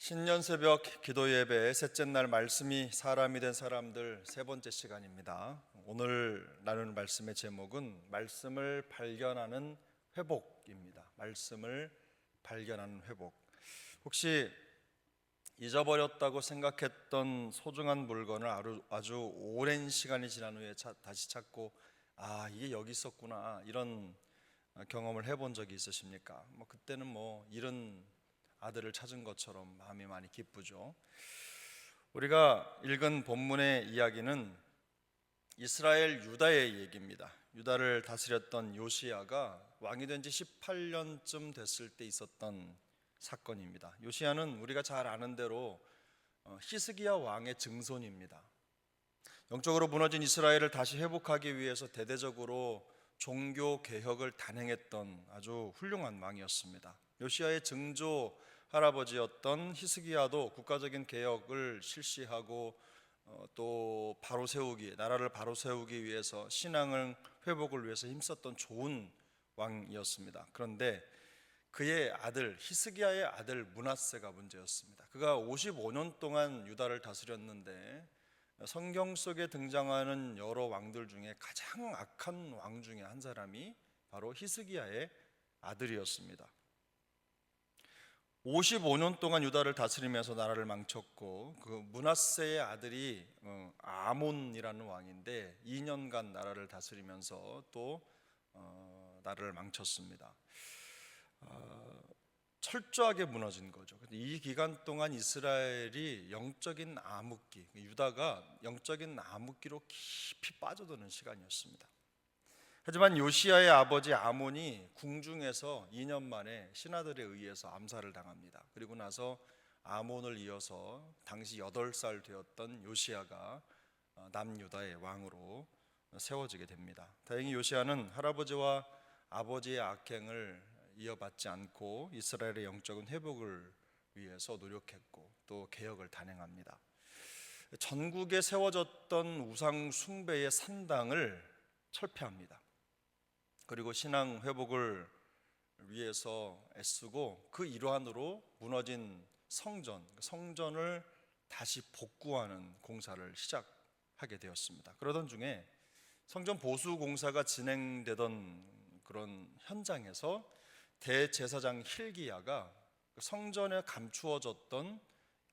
신년 새벽 기도 예배 셋째 날 말씀이 사람이 된 사람들 세 번째 시간입니다. 오늘 나눌 말씀의 제목은 말씀을 발견하는 회복입니다. 말씀을 발견하는 회복. 혹시 잊어버렸다고 생각했던 소중한 물건을 아주 오랜 시간이 지난 후에 다시 찾고 이게 여기 있었구나 이런 경험을 해본 적이 있으십니까? 그때는 잃은 아들을 찾은 것처럼 마음이 많이 기쁘죠. 우리가 읽은 본문의 이야기는 이스라엘 유다의 얘기입니다. 유다를 다스렸던 요시야가 왕이 된 지 18년쯤 됐을 때 있었던 사건입니다. 요시야는 우리가 잘 아는 대로 히스기야 왕의 증손입니다. 영적으로 무너진 이스라엘을 다시 회복하기 위해서 대대적으로 종교 개혁을 단행했던 아주 훌륭한 왕이었습니다. 요시야의 증조 할아버지였던 히스기야도 국가적인 개혁을 실시하고 또 나라를 바로 세우기 위해서 신앙을 회복을 위해서 힘썼던 좋은 왕이었습니다. 그런데 그의 아들 히스기야의 아들 므낫세가 문제였습니다. 그가 55년 동안 유다를 다스렸는데 성경 속에 등장하는 여러 왕들 중에 가장 악한 왕 중에 한 사람이 바로 히스기야의 아들이었습니다. 55년 동안 유다를 다스리면서 나라를 망쳤고 그 므낫세의 아들이 아몬이라는 왕인데 2년간 나라를 다스리면서 또 나라를 망쳤습니다. 철저하게 무너진 거죠. 이 기간 동안 이스라엘이 영적인 암흑기, 유다가 영적인 암흑기로 깊이 빠져드는 시간이었습니다. 하지만 요시야의 아버지 아몬이 궁중에서 2년 만에 신하들에 의해서 암살을 당합니다. 그리고 나서 아몬을 이어서 당시 8살 되었던 요시야가 남유다의 왕으로 세워지게 됩니다. 다행히 요시야는 할아버지와 아버지의 악행을 이어받지 않고 이스라엘의 영적인 회복을 위해서 노력했고 또 개혁을 단행합니다. 전국에 세워졌던 우상 숭배의 산당을 철폐합니다. 그리고 신앙 회복을 위해서 애쓰고 그 일환으로 무너진 성전을 다시 복구하는 공사를 시작하게 되었습니다. 그러던 중에 성전 보수 공사가 진행되던 그런 현장에서 대제사장 힐기야가 성전에 감추어졌던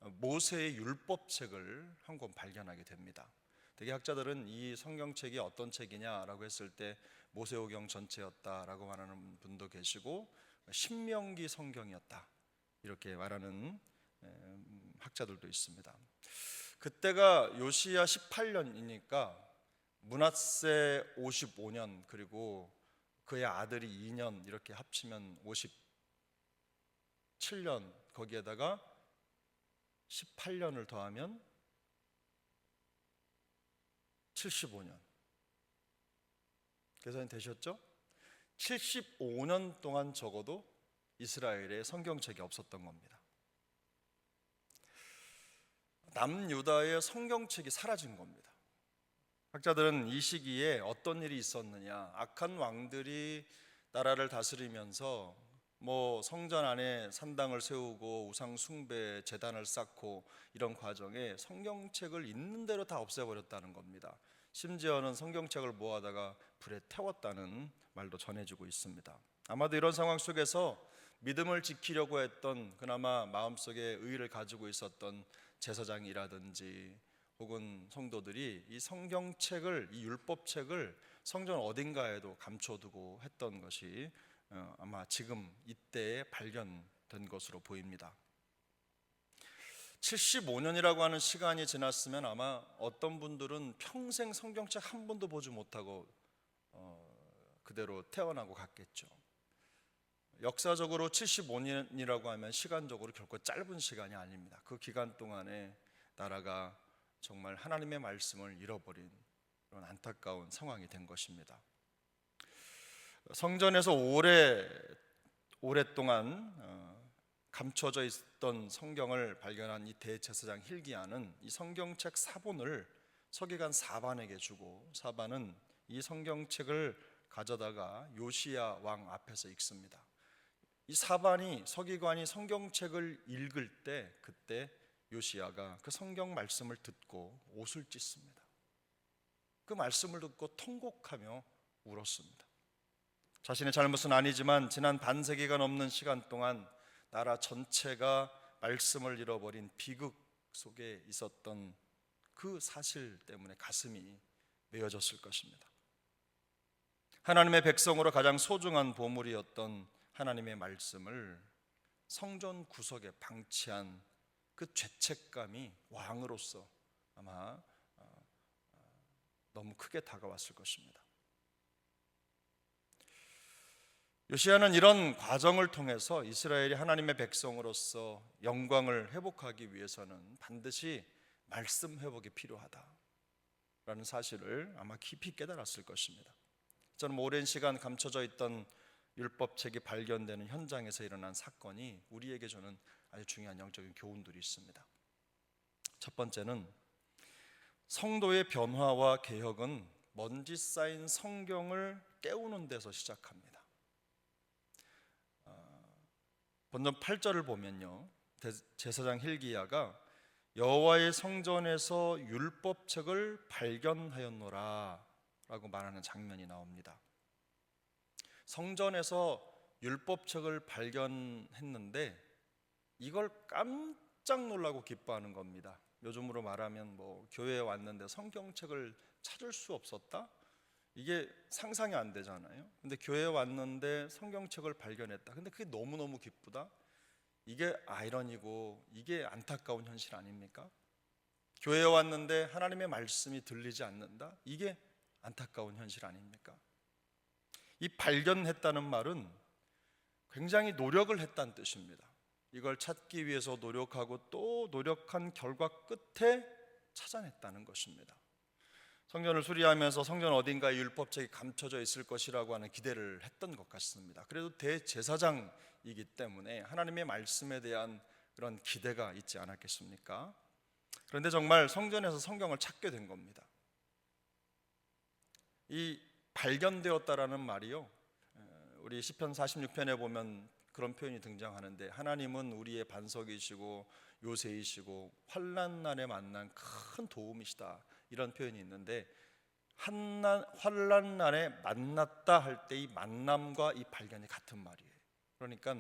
모세의 율법책을 한 권 발견하게 됩니다. 대개 학자들은 이 성경책이 어떤 책이냐라고 했을 때 모세오경 전체였다라고 말하는 분도 계시고 신명기 성경이었다 이렇게 말하는 학자들도 있습니다. 그때가 요시야 18년이니까 므낫세 55년 그리고 그의 아들이 2년 이렇게 합치면 57년 거기에다가 18년을 더하면 75년 계산이 되셨죠? 75년 동안 적어도 이스라엘에 성경책이 없었던 겁니다. 남유다의 성경책이 사라진 겁니다. 학자들은 이 시기에 어떤 일이 있었느냐, 악한 왕들이 나라를 다스리면서 성전 안에 산당을 세우고 우상 숭배 제단을 쌓고 이런 과정에 성경책을 있는 대로 다 없애버렸다는 겁니다. 심지어는 성경책을 모아다가 불에 태웠다는 말도 전해지고 있습니다. 아마도 이런 상황 속에서 믿음을 지키려고 했던 그나마 마음속에 의의를 가지고 있었던 제사장이라든지 혹은 성도들이 이 성경책을, 이 율법책을 성전 어딘가에도 감춰두고 했던 것이 아마 지금 이때에 발견된 것으로 보입니다. 75년이라고 하는 시간이 지났으면 아마 어떤 분들은 평생 성경책 한 번도 보지 못하고 그대로 태어나고 갔겠죠. 역사적으로 75년이라고 하면 시간적으로 결코 짧은 시간이 아닙니다. 그 기간 동안에 나라가 정말 하나님의 말씀을 잃어버린 그런 안타까운 상황이 된 것입니다. 성전에서 오랫동안 감춰져 있던 성경을 발견한 이 대제사장 힐기야는 이 성경책 사본을 서기관 사반에게 주고 사반은 이 성경책을 가져다가 요시야 왕 앞에서 읽습니다. 이 사반이 서기관이 성경책을 읽을 때 그때 요시야가 그 성경 말씀을 듣고 옷을 찢습니다. 그 말씀을 듣고 통곡하며 울었습니다. 자신의 잘못은 아니지만 지난 반세기가 넘는 시간 동안 나라 전체가 말씀을 잃어버린 비극 속에 있었던 그 사실 때문에 가슴이 메어졌을 것입니다. 하나님의 백성으로 가장 소중한 보물이었던 하나님의 말씀을 성전 구석에 방치한 그 죄책감이 왕으로서 아마 너무 크게 다가왔을 것입니다. 요시야는 이런 과정을 통해서 이스라엘이 하나님의 백성으로서 영광을 회복하기 위해서는 반드시 말씀 회복이 필요하다라는 사실을 아마 깊이 깨달았을 것입니다. 저는 오랜 시간 감춰져 있던 율법책이 발견되는 현장에서 일어난 사건이 우리에게 주는 아주 중요한 영적인 교훈들이 있습니다. 첫 번째는 성도의 변화와 개혁은 먼지 쌓인 성경을 깨우는 데서 시작합니다. 본전 8절을 보면요, 제사장 hil기야가 여호와의 성전에서 율법책을 발견하였노라 라고 말하는 장면이 나옵니다. 성전에서 율법책을 발견했는데 이걸 깜짝 놀라고 기뻐하는 겁니다. 요즘으로 말하면 교회에 왔는데 성경책을 찾을 수 없었다? 이게 상상이 안 되잖아요. 근데 교회에 왔는데 성경책을 발견했다. 근데 그게 너무너무 기쁘다. 이게 아이러니고 이게 안타까운 현실 아닙니까? 교회에 왔는데 하나님의 말씀이 들리지 않는다. 이게 안타까운 현실 아닙니까? 이 발견했다는 말은 굉장히 노력을 했다는 뜻입니다. 이걸 찾기 위해서 노력하고 또 노력한 결과 끝에 찾아냈다는 것입니다. 성전을 수리하면서 성전 어딘가에 율법책이 감춰져 있을 것이라고 하는 기대를 했던 것 같습니다. 그래도 대제사장이기 때문에 하나님의 말씀에 대한 그런 기대가 있지 않았겠습니까? 그런데 정말 성전에서 성경을 찾게 된 겁니다. 이 발견되었다라는 말이요, 우리 시편 46편에 보면 그런 표현이 등장하는데 하나님은 우리의 반석이시고 요새이시고 환난 날에 만난 큰 도움이시다, 이런 표현이 있는데 환난 날에 만났다 할 때 이 만남과 이 발견이 같은 말이에요. 그러니까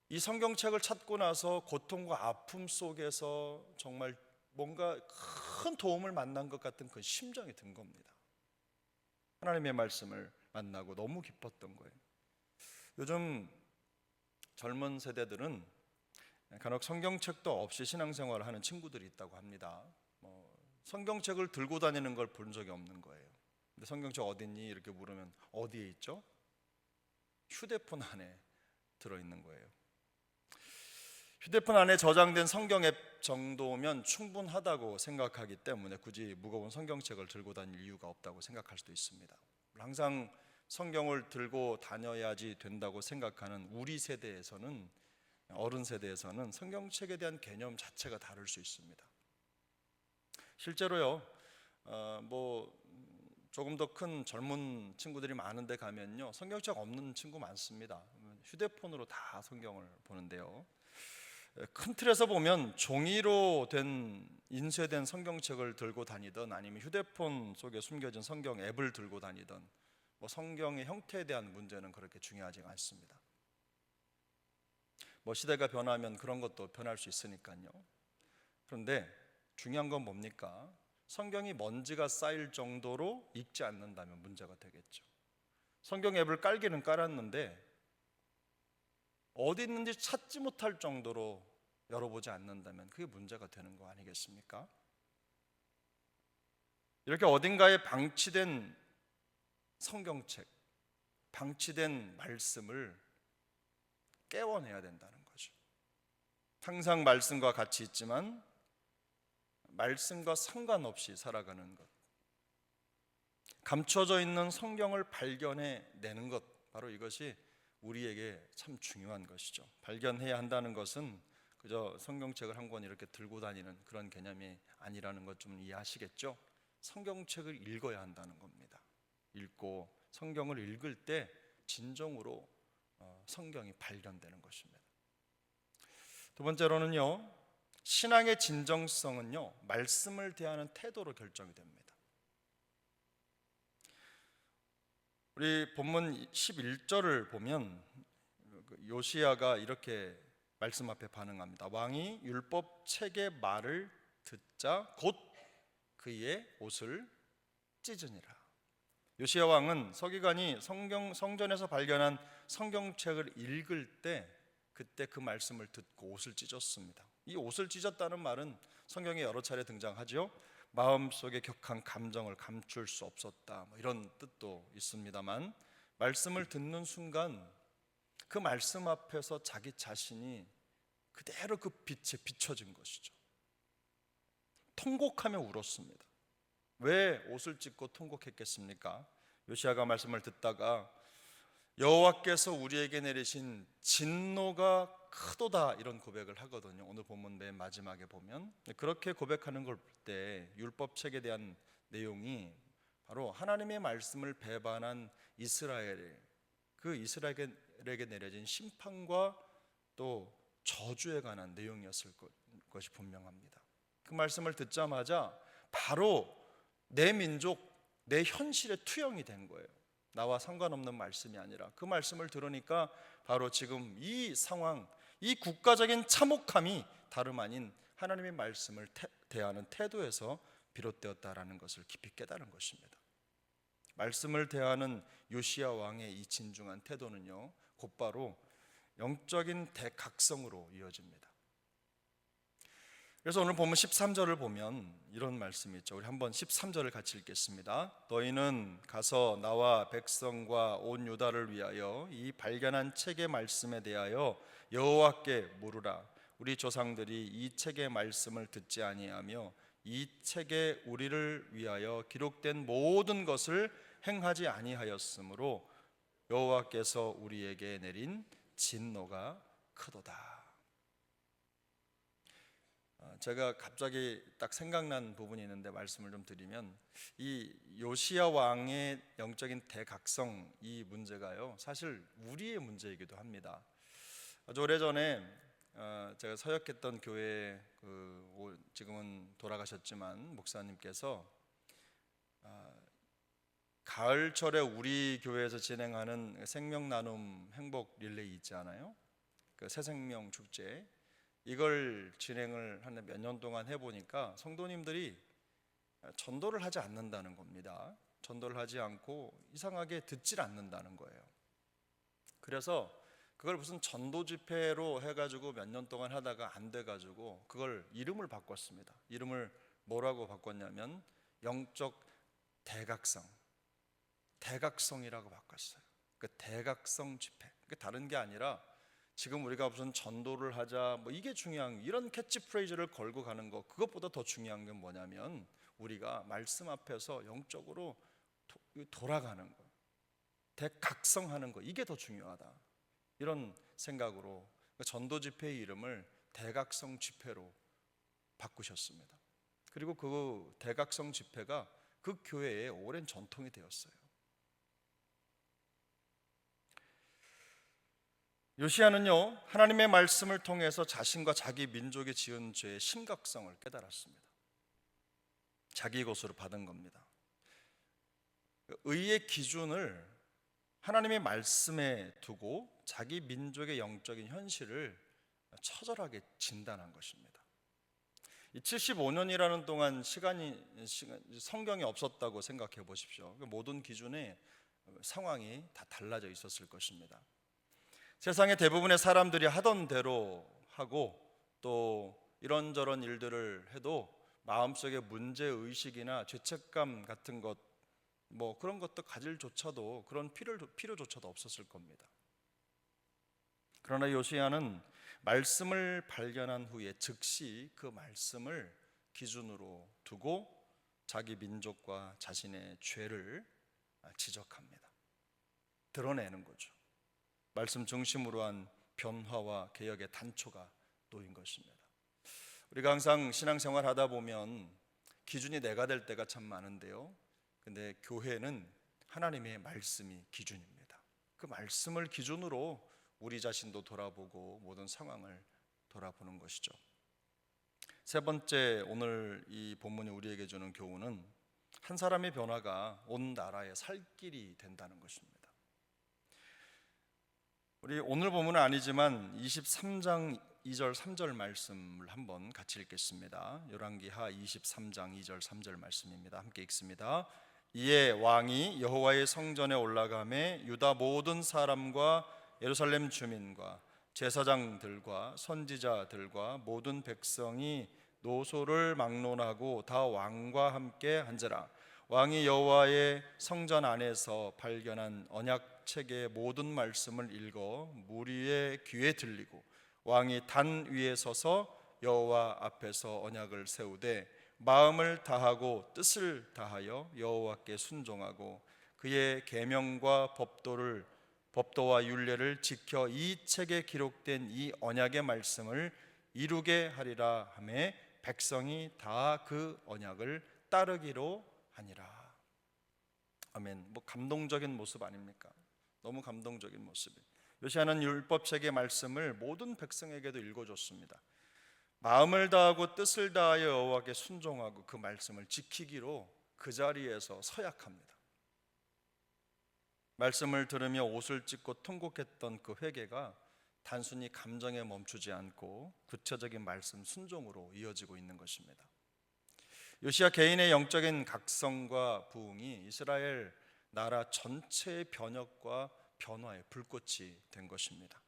이 성경책을 찾고 나서 고통과 아픔 속에서 정말 뭔가 큰 도움을 만난 것 같은 그 심정이 든 겁니다. 하나님의 말씀을 만나고 너무 기뻤던 거예요. 요즘 젊은 세대들은 간혹 성경책도 없이 신앙생활을 하는 친구들이 있다고 합니다. 성경책을 들고 다니는 걸 본 적이 없는 거예요. 근데 성경책 어딨니? 이렇게 물으면 어디에 있죠? 휴대폰 안에 들어있는 거예요. 휴대폰 안에 저장된 성경 앱 정도면 충분하다고 생각하기 때문에 굳이 무거운 성경책을 들고 다닐 이유가 없다고 생각할 수도 있습니다. 항상 성경을 들고 다녀야지 된다고 생각하는 우리 세대에서는, 어른 세대에서는 성경책에 대한 개념 자체가 다를 수 있습니다. 실제로요, 조금 더 큰 젊은 친구들이 많은 데 가면요, 성경책 없는 친구 많습니다. 휴대폰으로 다 성경을 보는데요, 큰 틀에서 보면 종이로 된 인쇄된 성경책을 들고 다니든 아니면 휴대폰 속에 숨겨진 성경 앱을 들고 다니든 성경의 형태에 대한 문제는 그렇게 중요하지 않습니다. 시대가 변하면 그런 것도 변할 수 있으니까요. 그런데 중요한 건 뭡니까? 성경이 먼지가 쌓일 정도로 읽지 않는다면 문제가 되겠죠. 성경 앱을 깔기는 깔았는데 어디 있는지 찾지 못할 정도로 열어보지 않는다면 그게 문제가 되는 거 아니겠습니까? 이렇게 어딘가에 방치된 성경책, 방치된 말씀을 깨워내야 된다는 거죠. 항상 말씀과 같이 있지만 말씀과 상관없이 살아가는 것, 감춰져 있는 성경을 발견해내는 것, 바로 이것이 우리에게 참 중요한 것이죠. 발견해야 한다는 것은 그저 성경책을 한 권 이렇게 들고 다니는 그런 개념이 아니라는 것 좀 이해하시겠죠? 성경책을 읽어야 한다는 겁니다. 읽고 성경을 읽을 때 진정으로 성경이 발견되는 것입니다. 두 번째로는요, 신앙의 진정성은요, 말씀을 대하는 태도로 결정이 됩니다. 우리 본문 11절을 보면 요시야가 이렇게 말씀 앞에 반응합니다. 왕이 율법 책의 말을 듣자 곧 그의 옷을 찢으니라. 요시야 왕은 서기관이 성전에서 발견한 성경책을 읽을 때 그때 그 말씀을 듣고 옷을 찢었습니다. 이 옷을 찢었다는 말은 성경에 여러 차례 등장하죠. 마음속에 격한 감정을 감출 수 없었다, 이런 뜻도 있습니다만, 말씀을 듣는 순간 그 말씀 앞에서 자기 자신이 그대로 그 빛에 비춰진 것이죠. 통곡하며 울었습니다. 왜 옷을 찢고 통곡했겠습니까? 요시야가 말씀을 듣다가 여호와께서 우리에게 내리신 진노가 크도다, 이런 고백을 하거든요. 오늘 본문 맨 마지막에 보면 그렇게 고백하는 걸 볼 때 율법책에 대한 내용이 바로 하나님의 말씀을 배반한 그 이스라엘에게 내려진 심판과 또 저주에 관한 내용이었을 것이 분명합니다. 그 말씀을 듣자마자 바로 내 민족, 내 현실에 투영이 된 거예요. 나와 상관없는 말씀이 아니라 그 말씀을 들으니까 바로 지금 이 상황, 이 국가적인 참혹함이 다름 아닌 하나님의 말씀을 대하는 태도에서 비롯되었다라는 것을 깊이 깨달은 것입니다. 말씀을 대하는 요시야 왕의 이 진중한 태도는요, 곧바로 영적인 대각성으로 이어집니다. 그래서 오늘 보면 13절을 보면 이런 말씀이 있죠. 우리 한번 13절을 같이 읽겠습니다. 너희는 가서 나와 백성과 온 유다를 위하여 이 발견한 책의 말씀에 대하여 여호와께 물으라. 우리 조상들이 이 책의 말씀을 듣지 아니하며 이 책에 우리를 위하여 기록된 모든 것을 행하지 아니하였으므로 여호와께서 우리에게 내린 진노가 크도다. 제가 갑자기 딱 생각난 부분이 있는데 말씀을 좀 드리면, 이 요시야 왕의 영적인 대각성, 이 문제가요, 사실 우리의 문제이기도 합니다. 아주 오래전에 제가 서역했던 교회 지금은 돌아가셨지만 목사님께서 가을철에 우리 교회에서 진행하는 생명 나눔 행복 릴레이 있지 않아요? 그 새생명 축제, 이걸 진행을 한 몇 년 동안 해보니까 성도님들이 전도를 하지 않는다는 겁니다. 전도를 하지 않고 이상하게 듣질 않는다는 거예요. 그래서 그걸 무슨 전도 집회로 해가지고 몇 년 동안 하다가 안 돼가지고 그걸 이름을 바꿨습니다. 이름을 뭐라고 바꿨냐면 영적 대각성이라고 바꿨어요. 그 대각성 집회. 그 다른 게 아니라 지금 우리가 무슨 전도를 하자, 이게 중요한, 이런 캐치프레이즈를 걸고 가는 거, 그것보다 더 중요한 건 뭐냐면 우리가 말씀 앞에서 영적으로 돌아가는 거, 대각성하는 거, 이게 더 중요하다, 이런 생각으로 전도 집회의 이름을 대각성 집회로 바꾸셨습니다. 그리고 그 대각성 집회가 그 교회의 오랜 전통이 되었어요. 요시야는요, 하나님의 말씀을 통해서 자신과 자기 민족이 지은 죄의 심각성을 깨달았습니다. 자기 것으로 받은 겁니다. 의의 기준을 하나님의 말씀에 두고 자기 민족의 영적인 현실을 처절하게 진단한 것입니다. 이 75년이라는 동안 성경이 없었다고 생각해 보십시오. 모든 기준의 상황이 다 달라져 있었을 것입니다. 세상의 대부분의 사람들이 하던 대로 하고 또 이런저런 일들을 해도 마음속에 문제의식이나 죄책감 같은 것, 그런 것도 가질조차도, 그런 필요조차도 없었을 겁니다. 그러나 요시야는 말씀을 발견한 후에 즉시 그 말씀을 기준으로 두고 자기 민족과 자신의 죄를 지적합니다. 드러내는 거죠. 말씀 중심으로 한 변화와 개혁의 단초가 놓인 것입니다. 우리가 항상 신앙생활 하다 보면 기준이 내가 될 때가 참 많은데요, 근데 교회는 하나님의 말씀이 기준입니다. 그 말씀을 기준으로 우리 자신도 돌아보고 모든 상황을 돌아보는 것이죠. 세 번째, 오늘 이 본문이 우리에게 주는 교훈은 한 사람의 변화가 온 나라의 살 길이 된다는 것입니다. 우리 오늘 본문은 아니지만 23장 2절 3절 말씀을 한번 같이 읽겠습니다. 열왕기하 23장 2절 3절 말씀입니다. 함께 읽습니다. 이에 왕이 여호와의 성전에 올라가매 유다 모든 사람과 예루살렘 주민과 제사장들과 선지자들과 모든 백성이 노소를 막론하고 다 왕과 함께 앉으라. 왕이 여호와의 성전 안에서 발견한 언약책의 모든 말씀을 읽어 무리의 귀에 들리고 왕이 단 위에 서서 여호와 앞에서 언약을 세우되 마음을 다하고 뜻을 다하여 여호와께 순종하고 그의 계명과 법도와 율례를 지켜 이 책에 기록된 이 언약의 말씀을 이루게 하리라 하매 백성이 다 그 언약을 따르기로 하니라. 아멘. 감동적인 모습 아닙니까? 너무 감동적인 모습이. 요시야는 율법책의 말씀을 모든 백성에게도 읽어줬습니다. 마음을 다하고 뜻을 다하여 여호와께 순종하고 그 말씀을 지키기로 그 자리에서 서약합니다. 말씀을 들으며 옷을 찢고 통곡했던 그 회개가 단순히 감정에 멈추지 않고 구체적인 말씀 순종으로 이어지고 있는 것입니다. 요시야 개인의 영적인 각성과 부흥이 이스라엘 나라 전체의 변혁과 변화의 불꽃이 된 것입니다.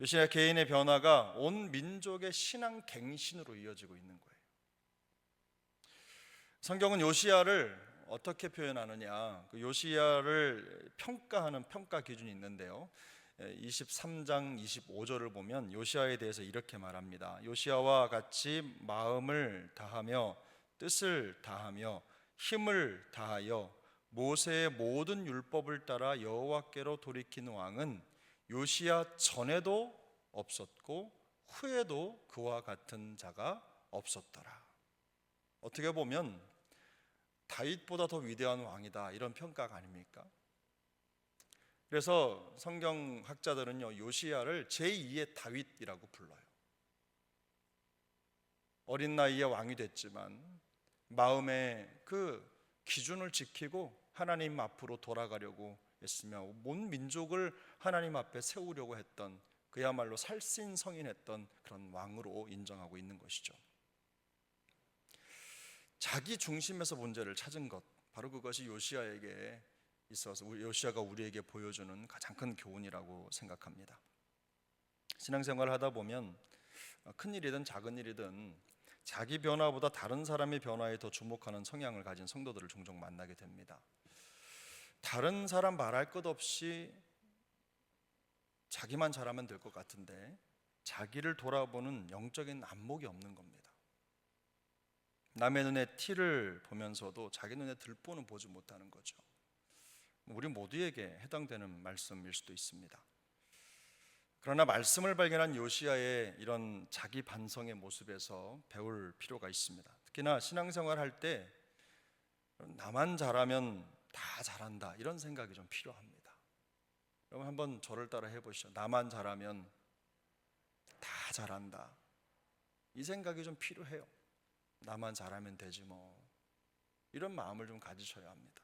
요시야 개인의 변화가 온 민족의 신앙 갱신으로 이어지고 있는 거예요. 성경은 요시야를 어떻게 표현하느냐, 그 요시야를 평가하는 평가 기준이 있는데요, 23장 25절을 보면 요시야에 대해서 이렇게 말합니다. 요시야와 같이 마음을 다하며 뜻을 다하며 힘을 다하여 모세의 모든 율법을 따라 여호와께로 돌이킨 왕은 요시야 전에도 없었고 후에도 그와 같은 자가 없었더라. 어떻게 보면 다윗보다 더 위대한 왕이다, 이런 평가가 아닙니까? 그래서 성경학자들은요, 요시야를 제2의 다윗이라고 불러요. 어린 나이에 왕이 됐지만 마음의 그 기준을 지키고 하나님 앞으로 돌아가려고 했으며 온 민족을 하나님 앞에 세우려고 했던, 그야말로 살신성인했던 그런 왕으로 인정하고 있는 것이죠. 자기 중심에서 문제를 찾은 것, 바로 그것이 요시야에게 있어서 요시야가 우리에게 보여주는 가장 큰 교훈이라고 생각합니다. 신앙생활을 하다 보면 큰 일이든 작은 일이든 자기 변화보다 다른 사람의 변화에 더 주목하는 성향을 가진 성도들을 종종 만나게 됩니다. 다른 사람 말할 것 없이 자기만 잘하면 될 것 같은데 자기를 돌아보는 영적인 안목이 없는 겁니다. 남의 눈에 티를 보면서도 자기 눈에 들보는 보지 못하는 거죠. 우리 모두에게 해당되는 말씀일 수도 있습니다. 그러나 말씀을 발견한 요시야의 이런 자기 반성의 모습에서 배울 필요가 있습니다. 특히나 신앙생활 할 때 나만 잘하면 다 잘한다, 이런 생각이 좀 필요합니다. 여러분 한번 저를 따라 해보시죠. 나만 잘하면 다 잘한다, 이 생각이 좀 필요해요. 나만 잘하면 되지 뭐, 이런 마음을 좀 가지셔야 합니다.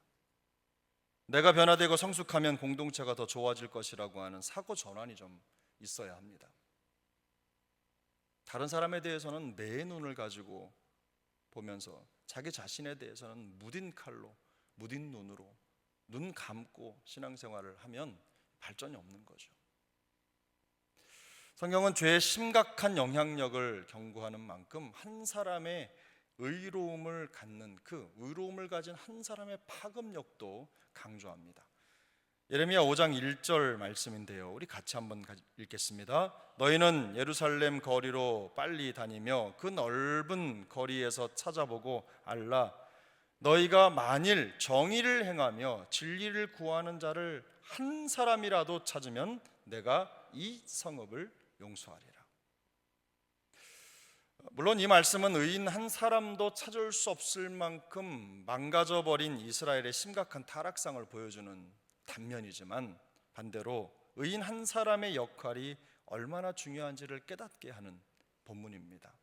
내가 변화되고 성숙하면 공동체가 더 좋아질 것이라고 하는 사고 전환이 좀 있어야 합니다. 다른 사람에 대해서는 내 눈을 가지고 보면서 자기 자신에 대해서는 무딘 칼로, 무딘 눈으로 눈 감고 신앙생활을 하면 발전이 없는 거죠. 성경은 죄의 심각한 영향력을 경고하는 만큼 한 사람의 의로움을 갖는, 그 의로움을 가진 한 사람의 파급력도 강조합니다. 예레미야 5장 1절 말씀인데요, 우리 같이 한번 읽겠습니다. 너희는 예루살렘 거리로 빨리 다니며 그 넓은 거리에서 찾아보고 알라. 너희가 만일 정의를 행하며 진리를 구하는 자를 한 사람이라도 찾으면 내가 이 성읍을 용서하리라. 물론 이 말씀은 의인 한 사람도 찾을 수 없을 만큼 망가져버린 이스라엘의 심각한 타락상을 보여주는 단면이지만 반대로 의인 한 사람의 역할이 얼마나 중요한지를 깨닫게 하는 본문입니다.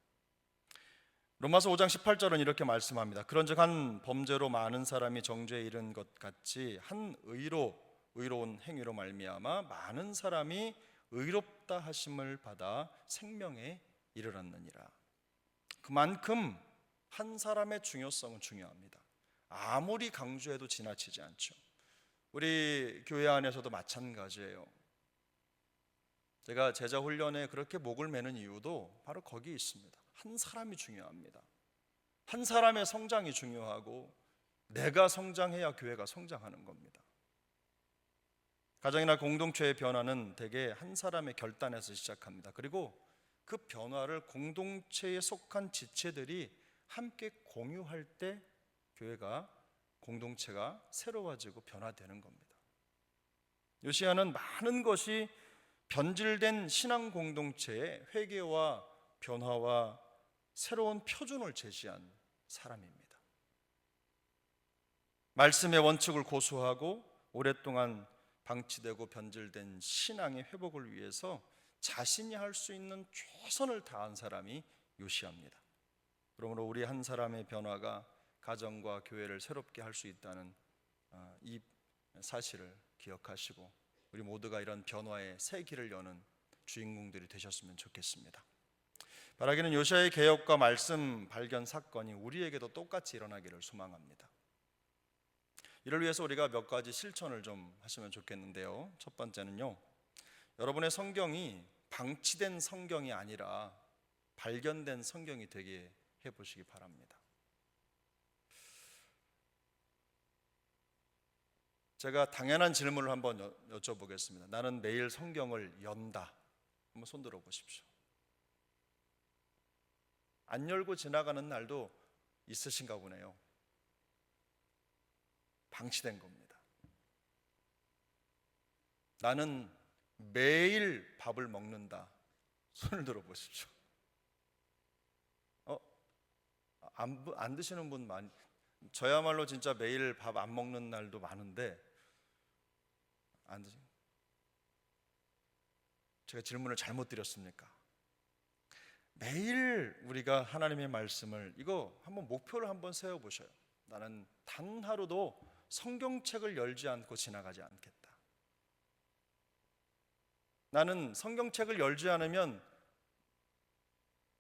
로마서 5장 18절은 이렇게 말씀합니다. 그런즉 한 범죄로 많은 사람이 정죄에 이른 것 같이 한 의로운 행위로 말미암아 많은 사람이 의롭다 하심을 받아 생명에 이르렀느니라. 그만큼 한 사람의 중요성은 중요합니다. 아무리 강조해도 지나치지 않죠. 우리 교회 안에서도 마찬가지예요. 제가 제자 훈련에 그렇게 목을 매는 이유도 바로 거기에 있습니다. 한 사람이 중요합니다. 한 사람의 성장이 중요하고 내가 성장해야 교회가 성장하는 겁니다. 가정이나 공동체의 변화는 대개 한 사람의 결단에서 시작합니다. 그리고 그 변화를 공동체에 속한 지체들이 함께 공유할 때 교회가, 공동체가 새로워지고 변화되는 겁니다. 요시야는 많은 것이 변질된 신앙 공동체의 회개와 변화와 새로운 표준을 제시한 사람입니다. 말씀의 원칙을 고수하고 오랫동안 방치되고 변질된 신앙의 회복을 위해서 자신이 할 수 있는 최선을 다한 사람이 요시야입니다. 그러므로 우리 한 사람의 변화가 가정과 교회를 새롭게 할 수 있다는 이 사실을 기억하시고 우리 모두가 이런 변화의 새 길을 여는 주인공들이 되셨으면 좋겠습니다. 바라기는 요시야의 개혁과 말씀 발견 사건이 우리에게도 똑같이 일어나기를 소망합니다. 이를 위해서 우리가 몇 가지 실천을 좀 하시면 좋겠는데요. 첫 번째는요, 여러분의 성경이 방치된 성경이 아니라 발견된 성경이 되게 해보시기 바랍니다. 제가 당연한 질문을 한번 여쭤보겠습니다. 나는 매일 성경을 연다. 한번 손 들어 보십시오. 안 열고 지나가는 날도 있으신가 보네요. 방치된 겁니다. 나는 매일 밥을 먹는다. 손을 들어 보십시오. 안 드시는 분 많이, 저야말로 진짜 매일 밥 안 먹는 날도 많은데 안 드세요? 제가 질문을 잘못 드렸습니까? 매일 우리가 하나님의 말씀을, 이거 한번 목표를 한번 세워 보셔요. 나는 단 하루도 성경책을 열지 않고 지나가지 않겠다. 나는 성경책을 열지 않으면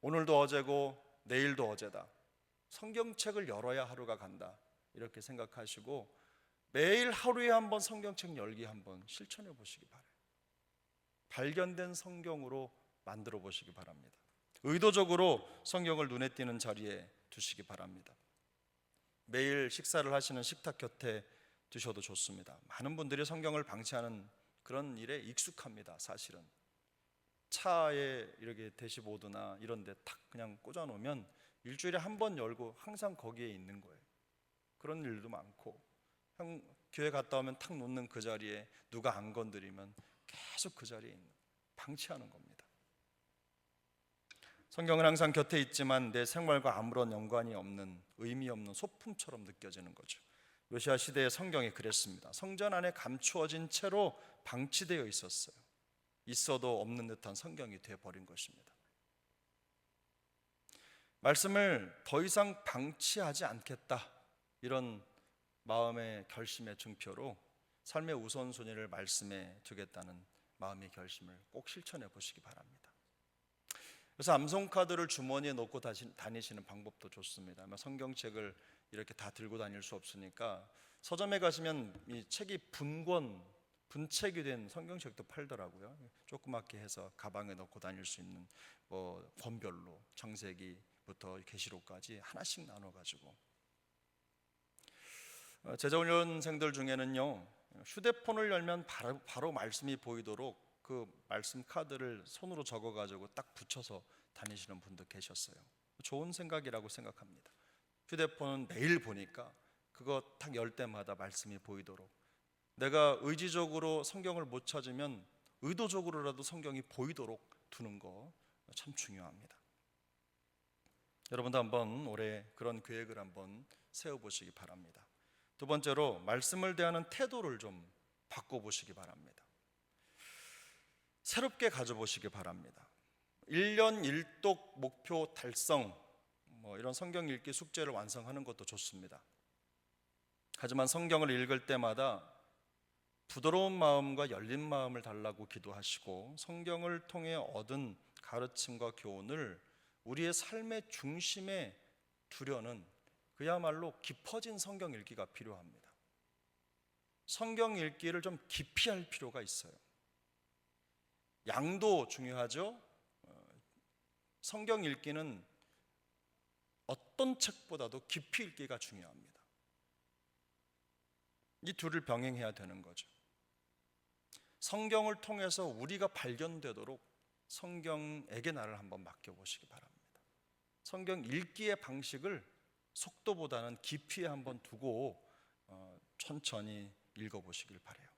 오늘도 어제고 내일도 어제다. 성경책을 열어야 하루가 간다. 이렇게 생각하시고 매일 하루에 한번 성경책 열기 한번 실천해 보시기 바라요. 발견된 성경으로 만들어 보시기 바랍니다. 의도적으로 성경을 눈에 띄는 자리에 두시기 바랍니다. 매일 식사를 하시는 식탁 곁에 두셔도 좋습니다. 많은 분들이 성경을 방치하는 그런 일에 익숙합니다. 사실은 차에 이렇게 대시보드나 이런 데 탁 그냥 꽂아 놓으면 일주일에 한 번 열고 항상 거기에 있는 거예요. 그런 일도 많고 교회 갔다 오면 탁 놓는 그 자리에 누가 안 건드리면 계속 그 자리에 있는, 방치하는 겁니다. 성경은 항상 곁에 있지만 내 생활과 아무런 연관이 없는, 의미 없는 소품처럼 느껴지는 거죠. 요시야 시대의 성경이 그랬습니다. 성전 안에 감추어진 채로 방치되어 있었어요. 있어도 없는 듯한 성경이 되어버린 것입니다. 말씀을 더 이상 방치하지 않겠다, 이런 마음의 결심의 증표로 삶의 우선순위를 말씀에 두겠다는 마음의 결심을 꼭 실천해 보시기 바랍니다. 그래서 암송카드를 주머니에 넣고 다니시는 방법도 좋습니다. 아마 성경책을 이렇게 다 들고 다닐 수 없으니까 서점에 가시면 이 책이 분책이 된 성경책도 팔더라고요. 조그맣게 해서 가방에 넣고 다닐 수 있는, 권별로 창세기부터 계시록까지 하나씩 나눠가지고. 제자훈련생들 중에는요, 휴대폰을 열면 바로 말씀이 보이도록 그 말씀 카드를 손으로 적어가지고 딱 붙여서 다니시는 분도 계셨어요. 좋은 생각이라고 생각합니다. 휴대폰은 매일 보니까 그거 딱 열 때마다 말씀이 보이도록, 내가 의지적으로 성경을 못 찾으면 의도적으로라도 성경이 보이도록 두는 거 참 중요합니다. 여러분도 한번 올해 그런 계획을 한번 세워보시기 바랍니다. 두 번째로 말씀을 대하는 태도를 좀 바꿔보시기 바랍니다. 새롭게 가져보시기 바랍니다. 1년 1독 목표 달성, 이런 성경 읽기 숙제를 완성하는 것도 좋습니다. 하지만 성경을 읽을 때마다 부드러운 마음과 열린 마음을 달라고 기도하시고 성경을 통해 얻은 가르침과 교훈을 우리의 삶의 중심에 두려는 그야말로 깊어진 성경 읽기가 필요합니다. 성경 읽기를 좀 깊이 할 필요가 있어요. 양도 중요하죠. 성경 읽기는 어떤 책보다도 깊이 읽기가 중요합니다. 이 둘을 병행해야 되는 거죠. 성경을 통해서 우리가 발견되도록 성경에게 나를 한번 맡겨보시기 바랍니다. 성경 읽기의 방식을 속도보다는 깊이에 한번 두고 천천히 읽어보시길 바라요.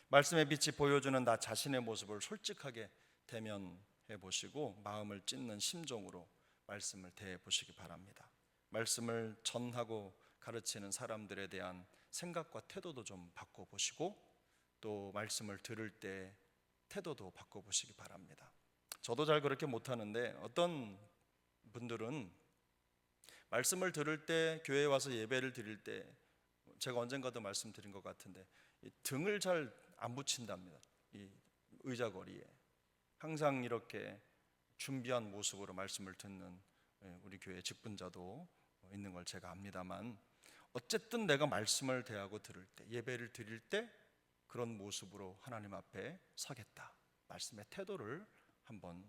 말씀의 빛이 보여주는 나 자신의 모습을 솔직하게 대면해 보시고 마음을 찢는 심정으로 말씀을 대해 보시기 바랍니다. 말씀을 전하고 가르치는 사람들에 대한 생각과 태도도 좀 바꿔보시고 또 말씀을 들을 때 태도도 바꿔보시기 바랍니다. 저도 잘 그렇게 못하는데 어떤 분들은 말씀을 들을 때, 교회에 와서 예배를 드릴 때, 제가 언젠가도 말씀드린 것 같은데 등을 잘 안 붙인답니다. 이 의자거리에 항상 이렇게 준비한 모습으로 말씀을 듣는 우리 교회 직분자도 있는 걸 제가 압니다만, 어쨌든 내가 말씀을 대하고 들을 때, 예배를 드릴 때 그런 모습으로 하나님 앞에 서겠다, 말씀의 태도를 한번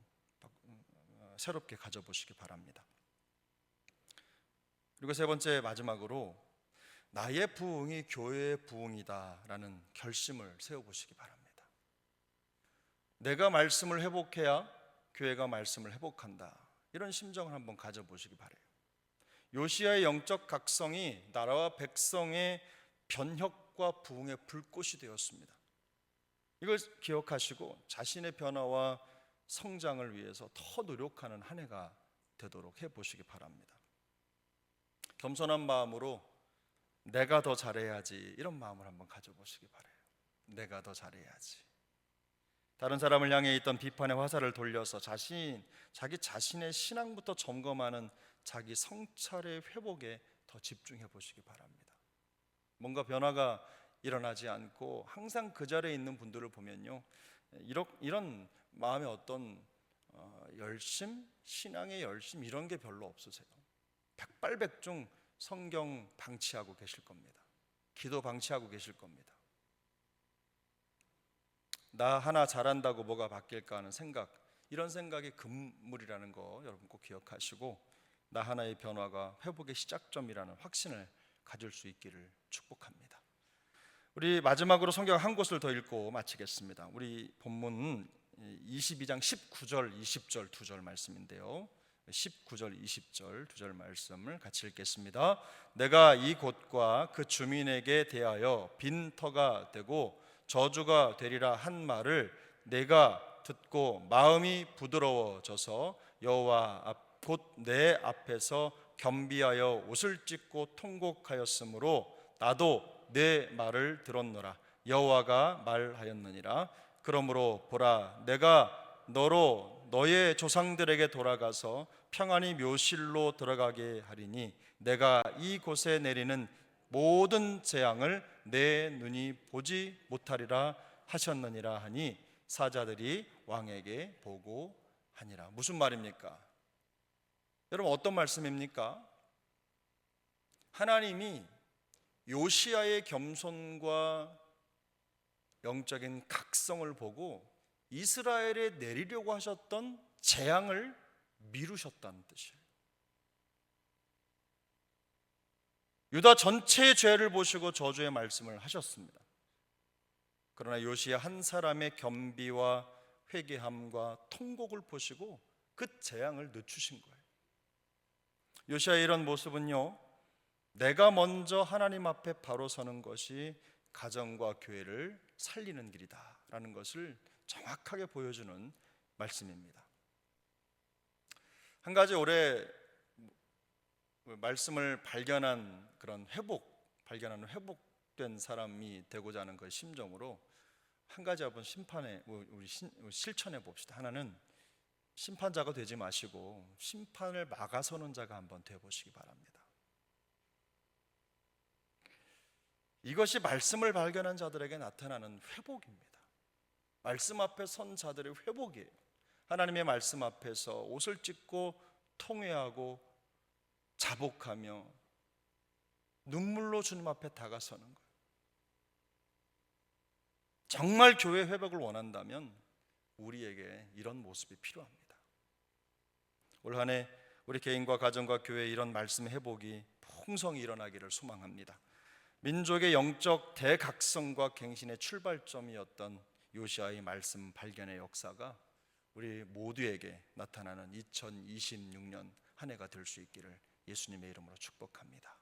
새롭게 가져보시기 바랍니다. 그리고 세 번째, 마지막으로 나의 부흥이 교회의 부흥이다라는 결심을 세워보시기 바랍니다. 내가 말씀을 회복해야 교회가 말씀을 회복한다, 이런 심정을 한번 가져보시기 바라요. 요시야의 영적 각성이 나라와 백성의 변혁과 부흥의 불꽃이 되었습니다. 이걸 기억하시고 자신의 변화와 성장을 위해서 더 노력하는 한 해가 되도록 해보시기 바랍니다. 겸손한 마음으로 내가 더 잘해야지, 이런 마음을 한번 가져보시기 바라요. 내가 더 잘해야지. 다른 사람을 향해 있던 비판의 화살을 돌려서 자기 자신의 신앙부터 점검하는 자기 성찰의 회복에 더 집중해 보시기 바랍니다. 뭔가 변화가 일어나지 않고 항상 그 자리에 있는 분들을 보면요, 이런 마음의 어떤 열심, 신앙의 열심, 이런 게 별로 없으세요. 백발백중 성경 방치하고 계실 겁니다. 기도 방치하고 계실 겁니다. 나 하나 잘한다고 뭐가 바뀔까 하는 생각, 이런 생각이 금물이라는 거 여러분 꼭 기억하시고, 나 하나의 변화가 회복의 시작점이라는 확신을 가질 수 있기를 축복합니다. 우리 마지막으로 성경 한 곳을 더 읽고 마치겠습니다. 우리 본문 22장 19절, 20절 두 절 말씀인데요, 19절, 20절 두 절 말씀을 같이 읽겠습니다. 내가 이 곳과 그 주민에게 대하여 빈터가 되고 저주가 되리라 한 말을 내가 듣고 마음이 부드러워져서 여호와 앞 곧 내 앞에서 겸비하여 옷을 찢고 통곡하였으므로 나도 내 말을 들었노라. 여호와가 말하였느니라. 그러므로 보라, 내가 너로 너의 조상들에게 돌아가서 평안히 묘실로 들어가게 하리니 내가 이곳에 내리는 모든 재앙을 내 눈이 보지 못하리라 하셨느니라 하니 사자들이 왕에게 보고하니라. 무슨 말입니까? 여러분, 어떤 말씀입니까? 하나님이 요시야의 겸손과 영적인 각성을 보고 이스라엘에 내리려고 하셨던 재앙을 미루셨다는 뜻이에요. 유다 전체의 죄를 보시고 저주의 말씀을 하셨습니다. 그러나 요시야 한 사람의 겸비와 회개함과 통곡을 보시고 그 재앙을 늦추신 거예요. 요시야의 이런 모습은요, 내가 먼저 하나님 앞에 바로 서는 것이 가정과 교회를 살리는 길이다 라는 것을 정확하게 보여주는 말씀입니다. 한 가지 올해 말씀을 발견하는 회복된 사람이 되고자 하는 그 심정으로 한 가지 한번 우리 실천해 봅시다. 하나는 심판자가 되지 마시고 심판을 막아서는 자가 한번 되어 보시기 바랍니다. 이것이 말씀을 발견한 자들에게 나타나는 회복입니다. 말씀 앞에 선 자들의 회복이에요. 하나님의 말씀 앞에서 옷을 찢고 통회하고 자복하며 눈물로 주님 앞에 다가서는 거예요. 정말 교회 회복을 원한다면 우리에게 이런 모습이 필요합니다. 올 한 해 우리 개인과 가정과 교회에 이런 말씀 회복이 풍성히 일어나기를 소망합니다. 민족의 영적 대각성과 갱신의 출발점이었던 요시아의 말씀 발견의 역사가 우리 모두에게 나타나는 2026년 한 해가 될 수 있기를 예수님의 이름으로 축복합니다.